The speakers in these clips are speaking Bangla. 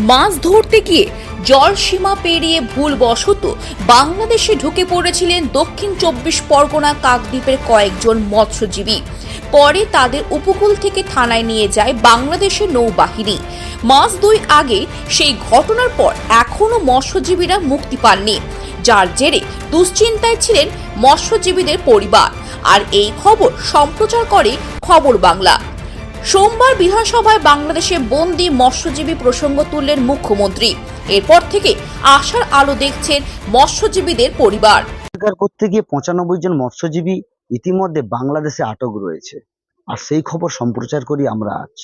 মাছ ধরতে গিয়ে জল সীমা পেরিয়ে ভুলবশত বাংলাদেশে ঢুকে পড়েছিলেন দক্ষিণ ২৪ পরগনা কাকদ্বীপের কয়েকজন মৎস্যজীবী। পরে তাদের উপকূল থেকে থানায় নিয়ে যায় বাংলাদেশের নৌবাহিনী। মাস ২ আগে সেই ঘটনার পর এখনো মৎস্যজীবীরা মুক্তি পাননি, যার জেরে দুশ্চিন্তায় ছিলেন মৎস্যজীবীদের পরিবার। আর এই খবর সম্প্রচার করে খবর বাংলা। সোমবার বিধানসভায় বাংলাদেশে বন্দী মৎস্যজীবী প্রসঙ্গ তুললেন মুখ্যমন্ত্রী। এরপর থেকে আশার আলো দেখছেন মৎস্যজীবীদের পরিবার। শিকার করতে গিয়ে ৯৫ জন মৎস্যজীবী ইতিমধ্যে বাংলাদেশে আটক রয়েছে, আর সেই খবর সম্প্রচার করি আমরা আজ।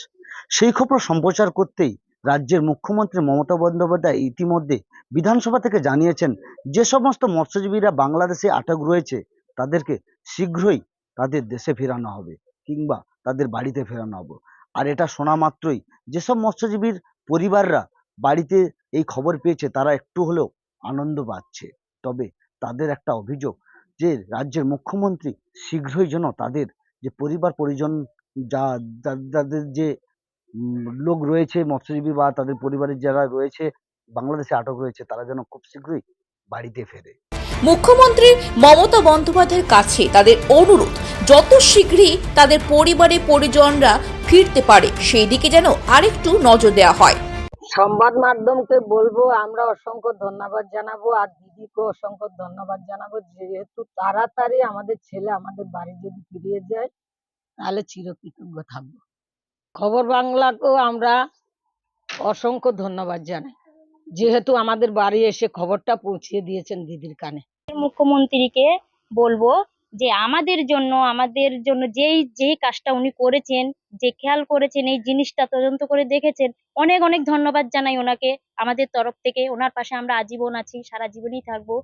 সেই খবর সম্প্রচার করতেই রাজ্যের মুখ্যমন্ত্রী মমতা বন্দ্যোপাধ্যায় ইতিমধ্যে বিধানসভা থেকে জানিয়েছেন যে সমস্ত মৎস্যজীবীরা বাংলাদেশে আটক রয়েছে তাদেরকে শীঘ্রই তাদের দেশে ফেরানো হবে কিংবা তাদের বাড়িতে ফেরানো হবে। আর এটা শোনা মাত্রই যেসব মৎস্যজীবীর পরিবাররা বাড়িতে এই খবর পেয়েছে তারা একটু হলেও আনন্দ পাচ্ছে। তবে তাদের একটা অভিযোগ যে রাজ্যের মুখ্যমন্ত্রী শীঘ্রই যেন তাদের যে পরিবার পরিজন যাদের যে লোক রয়েছে মৎস্যজীবী বা তাদের পরিবারের যারা রয়েছে বাংলাদেশে আটক রয়েছে তারা যেন খুব শীঘ্রই বাড়িতে ফেরে। মুখ্যমন্ত্রী মমতা বন্দ্যোপাধ্যায়ের কাছে তাদের অনুরোধ, যত শীঘ্রই তাদের পরিবারের পরিজনরা ফিরতে পারে সেই দিকে যেন আরেকটু নজর দেওয়া হয়। সংবাদ মাধ্যমকে বলবো আমরা অসংখ্য ধন্যবাদ জানাবো, আর দিদিকে অসংখ্য ধন্যবাদ জানাবো, যেহেতু তাড়াতাড়ি আমাদের ছেলে আমাদের বাড়ি যদি ফিরিয়ে যায় তাহলে চিরকৃতজ্ঞ থাকবো। খবর বাংলাকেও আমরা অসংখ্য ধন্যবাদ জানাই, যেহেতু আমাদের বাড়ি এসে খবরটা পৌঁছিয়ে দিয়েছেন দিদির কানে। মুখ্যমন্ত্রীকে বলবো যে আমাদের জন্য যেই কাজটা উনি করেছেন, যে খেয়াল করেছেন, এই জিনিসটা তদন্ত করে দেখেছেন, অনেক অনেক ধন্যবাদ জানাই ওনাকে আমাদের তরফ থেকে। ওনার পাশে আমরা আজীবন আছি, সারা জীবনই থাকবো।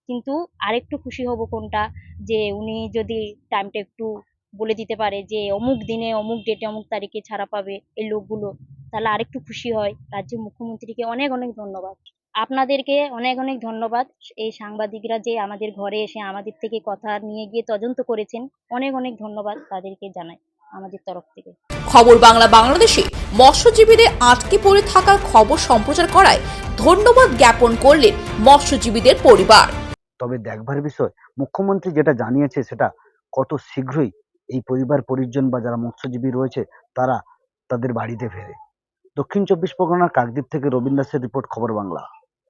কিন্তু আরেকটু খুশি হব কোনটা, যে উনি যদি টাইমটা একটু বলে দিতে পারে যে অমুক দিনে অমুক ডেটে অমুক তারিখে ছাড়া পাবে এই লোকগুলো, তাহলে আরেকটু খুশি হয়। রাজ্যের মুখ্যমন্ত্রীকে অনেক অনেক ধন্যবাদ। আপনাদেরকে অনেক অনেক ধন্যবাদ, এই সাংবাদিকরা যে আমাদের ঘরে এসে আমাদের থেকে কথা নিয়ে গিয়ে তদন্ত করেছেন, অনেক অনেক ধন্যবাদ তাদেরকে জানাই আমাদের তরফ থেকে। খবর বাংলা বাংলাদেশে মৎস্যজীবীদের আটকে পড়ে থাকার খবর সম্প্রচার করায় ধন্যবাদ জ্ঞাপন করলেন মৎস্যজীবীদের পরিবার। তবে দেখবার বিষয় মুখ্যমন্ত্রী যেটা জানিয়েছে সেটা কত শীঘ্রই এই পরিবার পরিজন বা যারা মৎস্যজীবী রয়েছে তারা তাদের বাড়িতে ফেরে। দক্ষিণ ২৪ পরগনার কাকদ্বীপ থেকে রবীন্দ্র দাসের রিপোর্ট, খবর বাংলা।